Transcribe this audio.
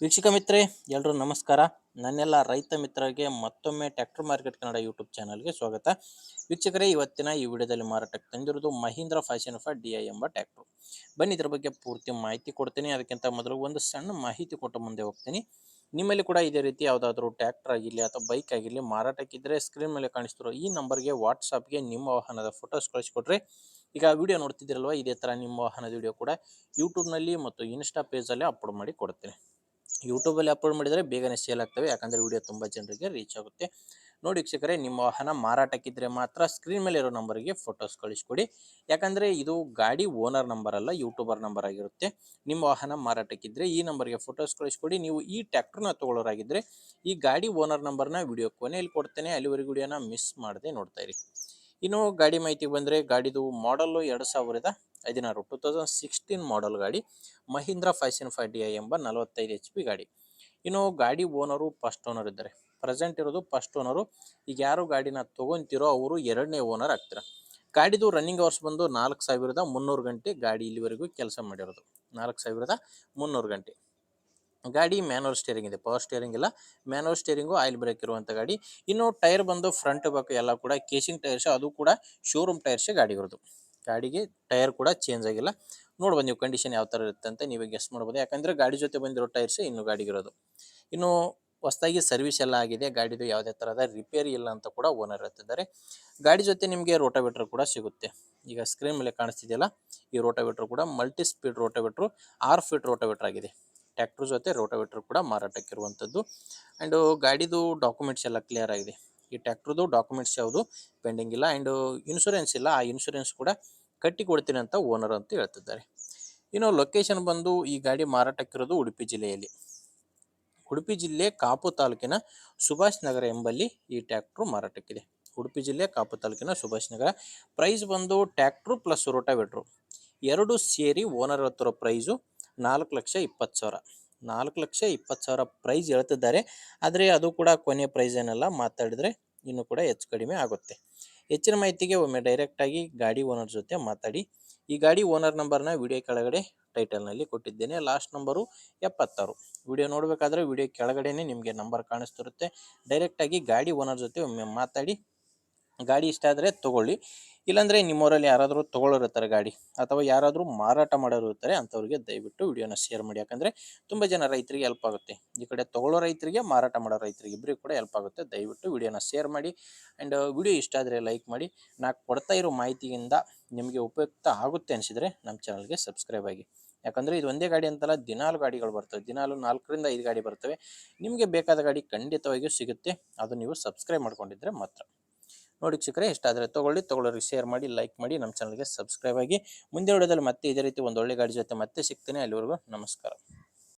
ವೀಕ್ಷಕ ಮಿತ್ರರೇ, ಎಲ್ಲರೂ ನಮಸ್ಕಾರ. ನನ್ನೆಲ್ಲ ರೈತ ಮಿತ್ರರಿಗೆ ಮತ್ತೊಮ್ಮೆ ಟ್ರ್ಯಾಕ್ಟರ್ ಮಾರ್ಕೆಟ್ ಕನ್ನಡ ಯೂಟ್ಯೂಬ್ ಚಾನಲ್ಗೆ ಸ್ವಾಗತ. ವೀಕ್ಷಕರೇ, ಇವತ್ತಿನ ಈ ವಿಡಿಯೋದಲ್ಲಿ ಮಾರಾಟಕ್ಕೆ ತಂದಿರೋದು ಮಹೀಂದ್ರ ಫ್ಯಾಷನ್ ಫಾರ್ DI ಎಂಬ ಟ್ರ್ಯಾಕ್ಟರ್. ಬನ್ನಿ ಇದರ ಬಗ್ಗೆ ಪೂರ್ತಿ ಮಾಹಿತಿ ಕೊಡ್ತೀನಿ. ಅದಕ್ಕಿಂತ ಮೊದಲು ಒಂದು ಸಣ್ಣ ಮಾಹಿತಿ ಕೊಟ್ಟು ಮುಂದೆ ಹೋಗ್ತೀನಿ. ನಿಮ್ಮಲ್ಲಿ ಕೂಡ ಇದೇ ರೀತಿ ಯಾವುದಾದ್ರೂ ಟ್ರ್ಯಾಕ್ಟರ್ ಆಗಿರಲಿ ಅಥವಾ ಬೈಕ್ ಆಗಿರಲಿ ಮಾರಾಟಕ್ಕಿದ್ದರೆ ಸ್ಕ್ರೀನ್ ಮೇಲೆ ಕಾಣಿಸ್ತಿರೋ ಈ ನಂಬರ್ಗೆ ವಾಟ್ಸಾಪ್ಗೆ ನಿಮ್ಮ ವಾಹನದ ಫೋಟೋಸ್ ಕಳಿಸ್ಕೊಟ್ರೆ, ಈಗ ವಿಡಿಯೋ ನೋಡ್ತಿದ್ದೀರಲ್ವ, ಇದೇ ಥರ ನಿಮ್ಮ ವಾಹನದ ವಿಡಿಯೋ ಕೂಡ ಯೂಟ್ಯೂಬ್ನಲ್ಲಿ ಮತ್ತು ಇನ್ಸ್ಟಾ ಪೇಜಲ್ಲಿ ಅಪ್ಲೋಡ್ ಮಾಡಿ ಕೊಡ್ತೀನಿ. ಯೂಟ್ಯೂಬಲ್ಲಿ ಅಪ್ಲೋಡ್ ಮಾಡಿದರೆ ಬೇಗನೆ ಸೇಲ್ ಆಗ್ತವೆ, ಯಾಕಂದರೆ ವಿಡಿಯೋ ತುಂಬ ಜನರಿಗೆ ರೀಚ್ ಆಗುತ್ತೆ. ನೋಡಿ ವೀಕ್ಷಕರೇ, ನಿಮ್ಮ ವಾಹನ ಮಾರಾಟಕ್ಕಿದ್ದರೆ ಮಾತ್ರ ಸ್ಕ್ರೀನ್ ಮೇಲೆ ಇರೋ ನಂಬರಿಗೆ ಫೋಟೋಸ್ ಕಳಿಸ್ಕೊಡಿ. ಯಾಕಂದರೆ ಇದು ಗಾಡಿ ಓನರ್ ನಂಬರ್ ಅಲ್ಲ, ಯೂಟ್ಯೂಬರ್ ನಂಬರ್ ಆಗಿರುತ್ತೆ. ನಿಮ್ಮ ವಾಹನ ಮಾರಾಟಕ್ಕಿದ್ದರೆ ಈ ನಂಬರ್ಗೆ ಫೋಟೋಸ್ ಕಳಿಸ್ಕೊಡಿ. ನೀವು ಈ ಟ್ರ್ಯಾಕ್ಟರ್ನ ತೊಗೊಳ್ಳೋರಾಗಿದ್ದರೆ ಈ ಗಾಡಿ ಓನರ್ ನಂಬರ್ನ ವಿಡಿಯೋ ಕೊನೆಯಲ್ಲಿ ಕೊಡ್ತೇನೆ, ಅಲ್ಲಿವರೆಗೂ ವಿಡಿಯೋನ ಮಿಸ್ ಮಾಡದೆ ನೋಡ್ತಾ ಇರಿ. ಇನ್ನು ಗಾಡಿ ಮಾಹಿತಿಗೆ ಬಂದರೆ, ಗಾಡಿದು ಮಾಡಲ್ಲು 2016 2016 ಮಾಡಲ್ ಗಾಡಿ, ಮಹೀಂದ್ರ ಫ್ಯಾಷನ್ ಫಾರ್ DI ಎಂಬ 45 HP ಗಾಡಿ. ಇನ್ನು ಗಾಡಿ ಓನರು ಫಸ್ಟ್ ಓನರ್ ಇದ್ದಾರೆ. ಪ್ರೆಸೆಂಟ್ ಇರೋದು ಫಸ್ಟ್ ಓನರು. ಈಗ ಯಾರು ಗಾಡಿನ ತೊಗೊತಿರೋ ಅವರು ಎರಡನೇ ಓನರ್ ಆಗ್ತೀರ. ಗಾಡಿದು ರನ್ನಿಂಗ್ ಅವರ್ಸ್ ಬಂದು 4300 ಗಂಟೆ ಗಾಡಿ ಇಲ್ಲಿವರೆಗೂ ಕೆಲಸ ಮಾಡಿರೋದು. 4300 ಗಂಟೆ. ಗಾಡಿ ಮ್ಯಾನುವಲ್ ಸ್ಟೇರಿಂಗ್ ಇದೆ, ಪವರ್ ಸ್ಟೇರಿಂಗ್ ಇಲ್ಲ. ಮ್ಯಾನುವಲ್ ಸ್ಟೇರಿಂಗು, ಆಯಿಲ್ ಬ್ರೇಕ್ ಇರುವಂಥ ಗಾಡಿ. ಇನ್ನು ಟೈರ್ ಬಂದು ಫ್ರಂಟ್ ಬ್ಯಾಕ್ ಎಲ್ಲ ಕೂಡ ಕೇಸಿಂಗ್ ಟೈರ್ಸ್, ಅದು ಕೂಡ ಶೋರೂಮ್ ಟೈರ್ಸೇ ಗಾಡಿ ಇರೋದು. ಗಾಡಿಗೆ ಟೈರ್ ಕೂಡ ಚೇಂಜ್ ಆಗಿಲ್ಲ. ನೋಡ್ಬೋದು ನೀವು ಕಂಡೀಷನ್ ಯಾವ ಥರ ಇರುತ್ತೆ ಅಂತ ನೀವೇ ಗೆಸ್ ಮಾಡ್ಬೋದು. ಯಾಕಂದರೆ ಗಾಡಿ ಜೊತೆ ಬಂದಿರೋ ಟೈರ್ಸೇ ಇನ್ನು ಗಾಡಿಗಿರೋದು. ಇನ್ನು ಹೊಸದಾಗಿ ಸರ್ವಿಸ್ ಎಲ್ಲ ಆಗಿದೆ. ಗಾಡಿದು ಯಾವುದೇ ಥರದ ರಿಪೇರಿ ಇಲ್ಲ ಅಂತ ಕೂಡ ಓನರ್ ಹೇಳ್ತಿದ್ದಾರೆ. ಗಾಡಿ ಜೊತೆ ನಿಮಗೆ ರೋಟಾವೇಟ್ರ್ ಕೂಡ ಸಿಗುತ್ತೆ. ಈಗ ಸ್ಕ್ರೀನ್ ಮೇಲೆ ಕಾಣಿಸ್ತಿದೆಯಲ್ಲ, ಈ ರೋಟಾವೇಟ್ರ್ ಕೂಡ ಮಲ್ಟಿ ಸ್ಪೀಡ್ ರೋಟಾವೇಟ್ರು, 6 ಫೀಟ್ ರೋಟಾವೇಟ್ರ್ ಆಗಿದೆ. ಟ್ರ್ಯಾಕ್ಟರ್ ಜೊತೆ ರೋಟಾವೇಟ್ರ್ ಕೂಡ ಮಾರಾಟಕ್ಕಿರುವಂಥದ್ದು. ಆ್ಯಂಡು ಗಾಡಿದು ಡಾಕ್ಯುಮೆಂಟ್ಸ್ ಎಲ್ಲ ಕ್ಲಿಯರ್ ಆಗಿದೆ. ಈ ಟ್ರ್ಯಾಕ್ಟ್ರದ್ದು ಡಾಕ್ಯುಮೆಂಟ್ಸ್ ಯಾವುದು ಪೆಂಡಿಂಗ್ ಇಲ್ಲ. ಆ್ಯಂಡು ಇನ್ಶೂರೆನ್ಸ್ ಇಲ್ಲ, ಆ ಇನ್ಶೂರೆನ್ಸ್ ಕೂಡ ಕಟ್ಟಿ ಕೊಡ್ತೀನಿ ಅಂತ ಓನರ್ ಅಂತ ಹೇಳ್ತಿದ್ದಾರೆ. ಇನ್ನು ಲೊಕೇಶನ್ ಬಂದು ಈ ಗಾಡಿ ಮಾರಾಟಕ್ಕಿರೋದು ಉಡುಪಿ ಜಿಲ್ಲೆಯಲ್ಲಿ. ಉಡುಪಿ ಜಿಲ್ಲೆ ಕಾಪು ತಾಲೂಕಿನ ಸುಭಾಷ್ ನಗರ ಎಂಬಲ್ಲಿ ಈ ಟ್ರ್ಯಾಕ್ಟ್ರು ಮಾರಾಟಕ್ಕಿದೆ. ಉಡುಪಿ ಜಿಲ್ಲೆ ಕಾಪು ತಾಲೂಕಿನ ಸುಭಾಷ್ ನಗರ. ಪ್ರೈಸ್ ಬಂದು ಟ್ರ್ಯಾಕ್ಟ್ರು ಪ್ಲಸ್ ರೋಟಾವೇಟ್ರು ಎರಡು ಸೇರಿ ಓನರ್ ಹತ್ತಿರೋ ಪ್ರೈಸು 4,20,000. 4,20,000 ಪ್ರೈಸ್ ಹೇಳ್ತಿದ್ದಾರೆ. ಆದರೆ ಅದು ಕೂಡ ಕೊನೆಯ ಪ್ರೈಸ್ ಏನಲ್ಲ, ಮಾತಾಡಿದರೆ ಇನ್ನೂ ಕೂಡ ಹೆಚ್ಚು ಕಡಿಮೆ ಆಗುತ್ತೆ. ಹೆಚ್ಚಿನ ಮಾಹಿತಿಗೆ ಒಮ್ಮೆ ಡೈರೆಕ್ಟಾಗಿ ಗಾಡಿ ಓನರ್ ಜೊತೆ ಮಾತಾಡಿ. ಈ ಗಾಡಿ ಓನರ್ ನಂಬರ್ನ ವಿಡಿಯೋ ಕೆಳಗಡೆ ಟೈಟಲ್ನಲ್ಲಿ ಕೊಟ್ಟಿದ್ದೇನೆ. Last number 76. ವಿಡಿಯೋ ನೋಡಬೇಕಾದ್ರೆ ವಿಡಿಯೋ ಕೆಳಗಡೆನೇ ನಿಮಗೆ ನಂಬರ್ ಕಾಣಿಸ್ತಿರುತ್ತೆ. ಡೈರೆಕ್ಟಾಗಿ ಗಾಡಿ ಓನರ್ ಜೊತೆ ಒಮ್ಮೆ ಮಾತಾಡಿ. ಗಾಡಿ ಇಷ್ಟ ಆದರೆ ತೊಗೊಳ್ಳಿ. ಇಲ್ಲಾಂದರೆ ನಿಮ್ಮೂರಲ್ಲಿ ಯಾರಾದರೂ ತೊಗೊಳ್ಳೋರು ಇರ್ತಾರೆ ಗಾಡಿ, ಅಥವಾ ಯಾರಾದರೂ ಮಾರಾಟ ಮಾಡೋರು ಇರ್ತಾರೆ, ಅಂಥವ್ರಿಗೆ ದಯವಿಟ್ಟು ವಿಡಿಯೋನ ಶೇರ್ ಮಾಡಿ. ಯಾಕಂದರೆ ತುಂಬ ಜನ ರೈತರಿಗೆ ಹೆಲ್ಪ್ ಆಗುತ್ತೆ. ಈ ಕಡೆ ತೊಗೊಳ್ಳೋ ರೈತರಿಗೆ, ಮಾರಾಟ ಮಾಡೋ ರೈತರಿಗೆ ಇಬ್ಬರಿಗೂ ಕೂಡ ಹೆಲ್ಪ್ ಆಗುತ್ತೆ. ದಯವಿಟ್ಟು ವಿಡಿಯೋನ ಶೇರ್ ಮಾಡಿ. ಆ್ಯಂಡ್ ವಿಡಿಯೋ ಇಷ್ಟ ಆದರೆ ಲೈಕ್ ಮಾಡಿ. ನಾನು ಕೊಡ್ತಾ ಇರೋ ಮಾಹಿತಿಯಿಂದ ನಿಮಗೆ ಉಪಯುಕ್ತ ಆಗುತ್ತೆ ಅನಿಸಿದರೆ ನಮ್ಮ ಚಾನಲ್ಗೆ ಸಬ್ಸ್ಕ್ರೈಬ್ ಆಗಿ. ಯಾಕಂದರೆ ಇದು ಒಂದೇ ಗಾಡಿ ಅಂತಲ್ಲ, ದಿನಾಲು ಗಾಡಿಗಳು ಬರ್ತವೆ. ದಿನಾಲು 4ರಿಂದ 5 ಗಾಡಿ ಬರ್ತವೆ. ನಿಮಗೆ ಬೇಕಾದ ಗಾಡಿ ಖಂಡಿತವಾಗಿಯೂ ಸಿಗುತ್ತೆ. ಅದು ನೀವು ಸಬ್ಸ್ಕ್ರೈಬ್ ಮಾಡ್ಕೊಂಡಿದ್ದರೆ ಮಾತ್ರ. ನೋಡಿ ವೀಕ್ಷಕರೇ, ಇಷ್ಟ ಆದರೆ ತೊಗೊಳ್ಳೋರಿಗೆ ಶೇರ್ ಮಾಡಿ, ಲೈಕ್ ಮಾಡಿ, ನಮ್ಮ ಚಾನಲ್ಗೆ ಸಬ್ಸ್ಕ್ರೈಬ್ ಆಗಿ. ಮುಂದೆ ವಿಡಿಯೋದಲ್ಲಿ ಮತ್ತೆ ಇದೇ ರೀತಿ ಒಂದು ಒಳ್ಳೆ ಗಾಡಿ ಜೊತೆ ಮತ್ತೆ ಸಿಗ್ತೀನಿ. ಅಲ್ಲಿವರೆಗೂ ನಮಸ್ಕಾರ.